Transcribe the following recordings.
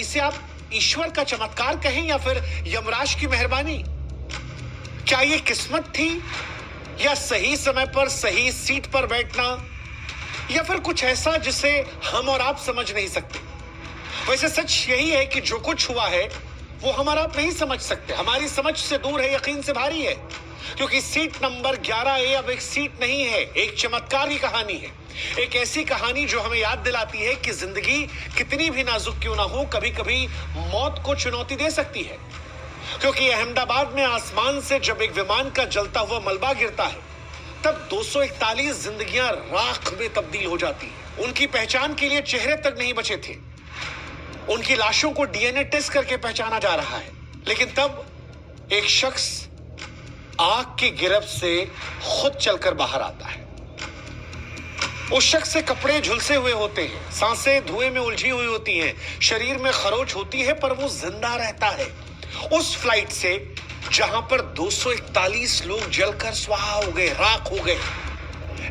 इसे आप ईश्वर का चमत्कार कहें या फिर यमराज की मेहरबानी? क्या ये किस्मत थी या सही समय पर सही सीट पर बैठना, या फिर कुछ ऐसा जिसे हम और आप समझ नहीं सकते? वैसे सच यही है कि जो कुछ हुआ है वो हम और आप नहीं समझ सकते, हमारी समझ से दूर है, यकीन से भारी है। क्योंकि सीट नंबर 11A अब एक सीट नहीं है, एक चमत्कार की कहानी है। एक ऐसी कहानी जो हमें याद दिलाती है कि जिंदगी कितनी भी नाजुक क्यों ना हो, कभी कभी मौत को चुनौती दे सकती है। क्योंकि अहमदाबाद में आसमान से जब एक विमान का जलता हुआ मलबा गिरता है, तब 241 जिंदगियां राख में तब्दील हो जाती हैं। उनकी पहचान के लिए चेहरे तक नहीं बचे थे। उनकी लाशों को डीएनए टेस्ट करके पहचाना जा रहा है। लेकिन तब एक शख्स आग की गिरफ्त से खुद चलकर बाहर आता है। उस शख्स से कपड़े झुलसे हुए होते हैं, सांसें धुएं में उलझी हुई होती हैं, शरीर में खरोच होती है, पर वो जिंदा रहता है। उस फ्लाइट से जहां पर 241 लोग जलकर स्वाहा हो गए, राख हो गए,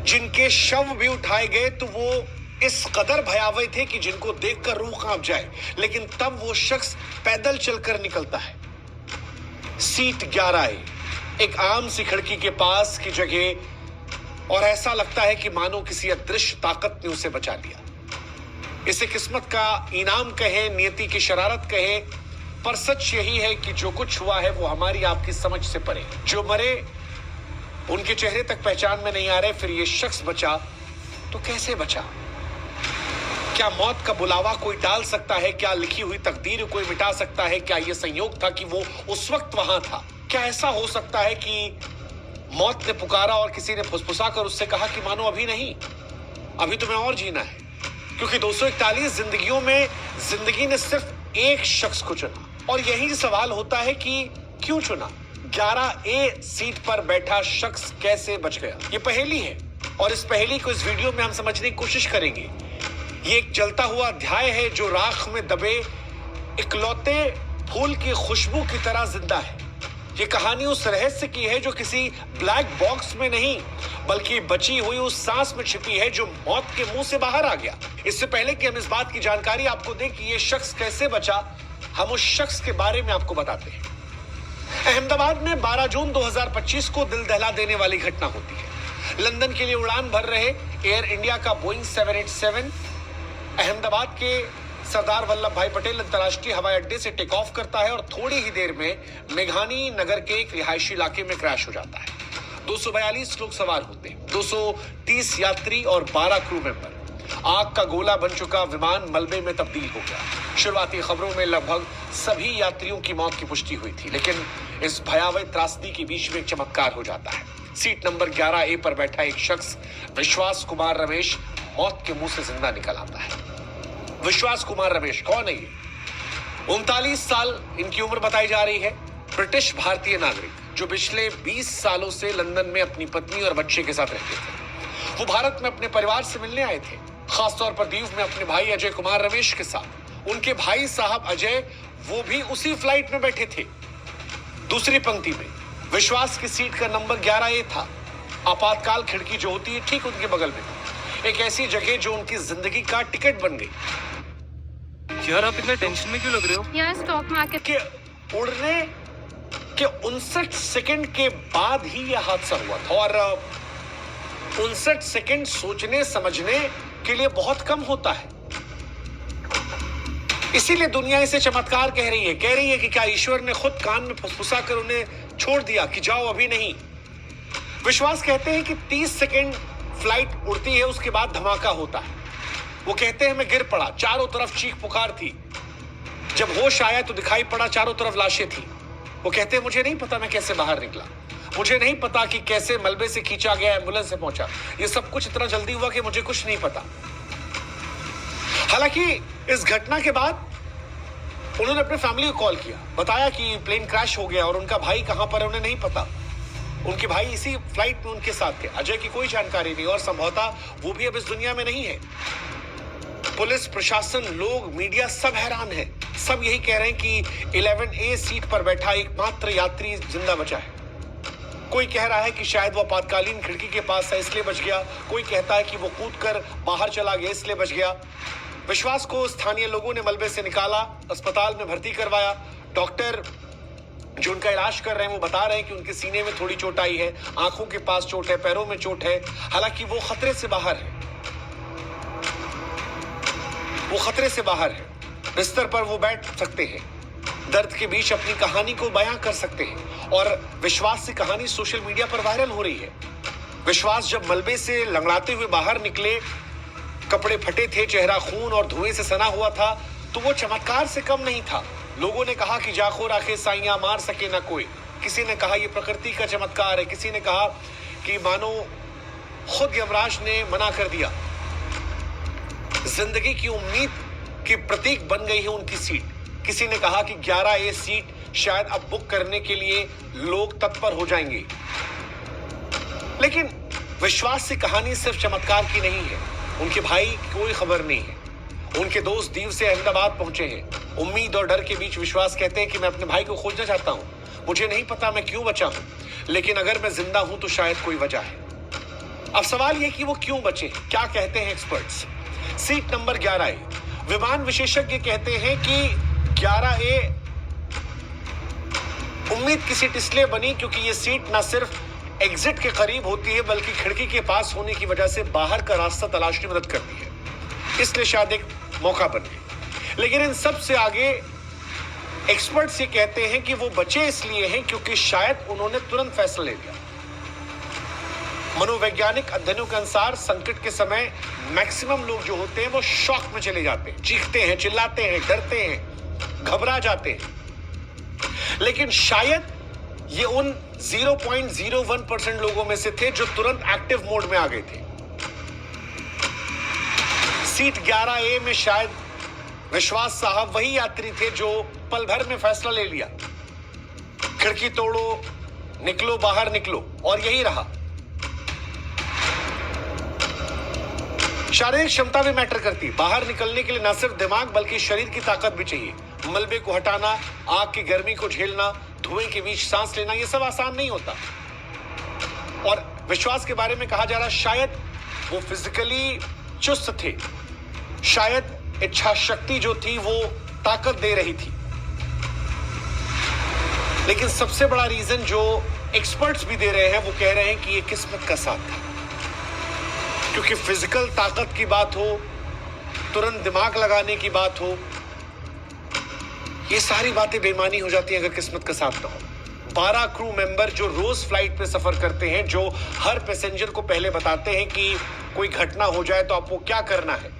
जिनके शव भी उठाए गए तो वो इस कदर भयावह थे कि जिनको देखकर रूह कांप जाए। लेकिन तब वो शख्स पैदल चलकर निकलता है। सीट 11A, एक आम सी खिड़की के पास की जगह, और ऐसा लगता है कि मानो किसी अदृश्य ताकत ने उसे बचा लिया। इसे किस्मत का इनाम कहे, नियति की शरारत कहे, पर सच यही है कि जो कुछ हुआ है वो हमारी आपकी समझ से परे। जो मरे उनके चेहरे तक पहचान में नहीं आ रहे, फिर ये शख्स बचा तो कैसे बचा? क्या मौत का बुलावा कोई टाल सकता है? क्या लिखी हुई तकदीर कोई मिटा सकता है? क्या यह संयोग था कि वो उस वक्त वहां था? क्या ऐसा हो सकता है कि मौत ने पुकारा और किसी ने फुसफुसा कर उससे कहा कि मानो अभी नहीं, अभी तुम्हें और जीना है? क्योंकि 241 जिंदगियों में जिंदगी ने सिर्फ एक शख्स को चुना, और यही सवाल होता है कि क्यों चुना? 11A सीट पर बैठा शख्स कैसे बच गया? ये पहेली है, और इस पहेली को इस वीडियो में हम समझने की कोशिश करेंगे। ये एक जलता हुआ अध्याय है जो राख में दबे इकलौते फूल की खुशबू की तरह जिंदा है। ये कहानी उस रहस्य की है जो किसी ब्लैक बॉक्स में नहीं, बल्कि बची हुई उस सांस में छिपी है जो मौत के मुंह से बाहर आ गया। इससे पहले कि हम इस बात की जानकारी आपको दें कि ये शख्स कैसे बचा, हम उस शख्स के बारे में आपको बताते हैं। अहमदाबाद में 12 जून 2025 को दिल दहला देने वाली घटना होती है। लंदन के लिए उड़ान भर रहे एयर इंडिया का बोइंग 787 अहमदाबाद के सरदार वल्लभ भाई पटेल अंतर्राष्ट्रीय हवाई अड्डे से टेक ऑफ करता है और थोड़ी ही देर में मेघानी नगर के एक रिहायशी इलाके में क्रैश हो जाता है। 242 लोग सवार होते हैं, 230 यात्री और 12 क्रू मेंबर। आग का गोला बन चुका विमान मलबे में तब्दील हो गया। शुरुआती खबरों में लगभग सभी यात्रियों की मौत की पुष्टि हुई थी, लेकिन इस भयावह त्रासदी के बीच में एक चमत्कार हो जाता है। सीट नंबर 11A पर बैठा एक शख्स, विश्वास कुमार रमेश, मौत के मुंह से जिंदा निकल आता है। विश्वास कुमार रमेश कौन है ये? 39 साल इनकी उम्र बताई जा रही है। ब्रिटिश भारतीय नागरिक जो पिछले 20 सालों से लंदन में अपनी पत्नी और बच्चे के साथ रहते थे। वो भारत में अपने परिवार से मिलने आए थे, खासतौर पर दीव में अपने भाई अजय कुमार रमेश के साथ। उनके भाई साहब अजय, वो भी उसी फ्लाइट में बैठे थे। दूसरी पंक्ति में विश्वास की सीट का नंबर 11A था। आपातकाल खिड़की जो होती है ठीक उनके बगल में, एक ऐसी जगह जो उनकी जिंदगी का टिकट बन गई। यार आप इतना टेंशन में क्यों लग रहे हो? यार स्टॉक मार्केट के उड़ने के 59 सेकंड के बाद ही यह हादसा हुआ था, और 59 सेकंड सोचने समझने के लिए बहुत कम होता है। इसीलिए दुनिया इसे चमत्कार कह रही है कि क्या ईश्वर ने खुद कान में फुसफुसा कर उन्हें छोड़ दिया कि जाओ अभी नहीं। विश्वास कहते हैं कि 30 सेकंड फ्लाइट उड़ती है, उसके बाद धमाका होता है। वो कहते हैं मैं गिर पड़ा, चारों तरफ चीख पुकार थी। जब होश आया तो दिखाई पड़ा चारों तरफ लाशें थी। वो कहते हैं मुझे नहीं पता मैं कैसे बाहर निकला, मुझे नहीं पता कि कैसे मलबे से खींचा गया, एम्बुलेंस से पहुंचा। ये सब कुछ इतना जल्दी हुआ कि मुझे कुछ नहीं पता। हालांकि इस घटना के बाद उन्होंने अपने फैमिली को कॉल किया, बताया कि प्लेन क्रैश हो गया और उनका भाई कहां पर है उन्हें नहीं पता। उनके भाई इसी फ्लाइट में उनके साथ थे। अजय की कोई जानकारी नहीं, और संभवतः वो भी अब इस दुनिया में नहीं है। पुलिस प्रशासन, लोग, मीडिया सब हैरान है। सब यही कह रहे हैं कि 11A सीट पर बैठा एकमात्र यात्री जिंदा बचा है। कोई कह रहा है कि शायद वो आपातकालीन खिड़की के पास है इसलिए बच गया, कोई कहता है कि वो कूदकर बाहर चला गया इसलिए बच गया। विश्वास को स्थानीय लोगों ने मलबे से निकाला, अस्पताल में भर्ती करवाया। डॉक्टर जो उनका इलाज कर रहे हैं वो बता रहे हैं कि उनके सीने में थोड़ी चोट आई है, आंखों के पास चोट है, पैरों में चोट है। हालांकि वो खतरे से बाहर है, वो खतरे से बाहर है। बिस्तर पर वो बैठ सकते हैं, दर्द के बीच अपनी कहानी को बयां कर सकते हैं। और विश्वास की कहानी सोशल मीडिया पर वायरल हो रही है। विश्वास जब मलबे से लंगड़ाते हुए बाहर निकले, कपड़े फटे थे, चेहरा खून और धुएं से सना हुआ था, तो वो चमत्कार से कम नहीं था। लोगों ने कहा कि जाखो राखे साइयां, मार सके ना कोई। किसी ने कहा ये प्रकृति का चमत्कार है, किसी ने कहा कि मानो खुद यमराज ने मना कर दिया। जिंदगी की उम्मीद की प्रतीक बन गई है उनकी सीट। किसी ने कहा कि 11A सीट शायद अब बुक करने के लिए लोग तत्पर हो जाएंगे। लेकिन विश्वास की कहानी सिर्फ चमत्कार की नहीं है। उनके भाई की कोई खबर नहीं है। उनके दोस्त दीव से अहमदाबाद पहुंचे हैं। उम्मीद और डर के बीच विश्वास कहते हैं कि मैं अपने भाई को खोजना चाहता हूं। मुझे नहीं पता मैं क्यों बचा हूं, लेकिन अगर मैं जिंदा हूं तो शायद कोई वजह है। अब सवाल यह कि वो क्यों बचे, क्या कहते हैं एक्सपर्ट्स। Seat number 11A। विमान विशेषज्ञ कहते हैं कि 11A उम्मीद की सीट इसलिए बनी क्योंकि ये सीट ना सिर्फ एग्जिट के करीब होती है, बल्कि खिड़की के पास होने की वजह से बाहर का रास्ता तलाशने में मदद करती है। इसलिए शायद एक मौका बन गई। लेकिन इन सब से आगे एक्सपर्ट्स ये कहते हैं कि वो बचे इसलिए हैं क्योंकि शायद उन्होंने तुरंत फैसला ले लिया। मनोवैज्ञानिक अध्ययनों के अनुसार संकट के समय मैक्सिमम लोग जो होते हैं वो शॉक में चले जाते हैं, चीखते हैं, चिल्लाते हैं, डरते हैं, घबरा जाते हैं। लेकिन शायद ये उन 0.01% लोगों में से थे जो तुरंत एक्टिव मोड में आ गए थे। सीट 11A में शायद विश्वास साहब वही यात्री थे जो पल भर में फैसला ले लिया, खिड़की तोड़ो, निकलो, बाहर निकलो, और यही रहा। शारीरिक क्षमता भी मैटर करती। बाहर निकलने के लिए न सिर्फ दिमाग बल्कि शरीर की ताकत भी चाहिए। मलबे को हटाना, आग की गर्मी को झेलना, धुएं के बीच सांस लेना, यह सब आसान नहीं होता। और विश्वास के बारे में कहा जा रहा शायद वो फिजिकली चुस्त थे, शायद इच्छा शक्ति जो थी वो ताकत दे रही थी। लेकिन सबसे बड़ा रीजन जो एक्सपर्ट्स भी दे रहे हैं वो कह रहे हैं कि ये किस्मत का साथ था। क्योंकि फिजिकल ताकत की बात हो, तुरंत दिमाग लगाने की बात हो, ये सारी बातें बेईमानी हो जाती हैं अगर किस्मत का साथ ना हो। 12 क्रू मेंबर जो रोज फ्लाइट पे सफर करते हैं, जो हर पैसेंजर को पहले बताते हैं कि कोई घटना हो जाए तो आपको क्या करना है,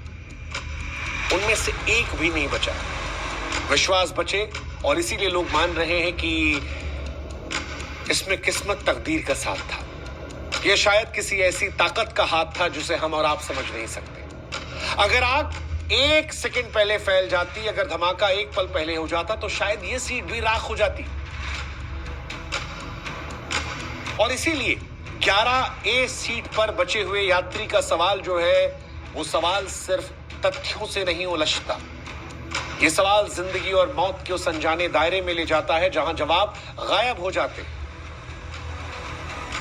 उनमें से एक भी नहीं बचा। विश्वास बचे और इसीलिए लोग मान रहे हैं कि इसमें किस्मत तकदीर का साथ था। यह शायद किसी ऐसी ताकत का हाथ था जिसे हम और आप समझ नहीं सकते। अगर आग 1 सेकंड पहले फैल जाती, अगर धमाका 1 पल पहले हो जाता, तो शायद यह सीट भी राख हो जाती। और इसीलिए 11A सीट पर बचे हुए यात्री का सवाल जो है वो सवाल सिर्फ तथ्यों से नहीं उलझता। यह सवाल जिंदगी और मौत के उस अनजाने दायरे में ले जाता है जहां जवाब गायब हो जाते।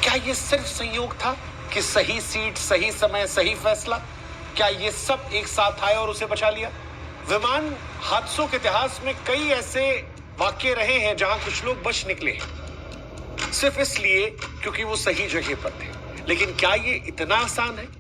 क्या यह सिर्फ संयोग था कि सही सीट, सही समय, सही फैसला? क्या ये सब एक साथ आए और उसे बचा लिया? विमान हादसों के इतिहास में कई ऐसे वाकये रहे हैं जहां कुछ लोग बच निकले हैं सिर्फ इसलिए क्योंकि वो सही जगह पर थे। लेकिन क्या ये इतना आसान है?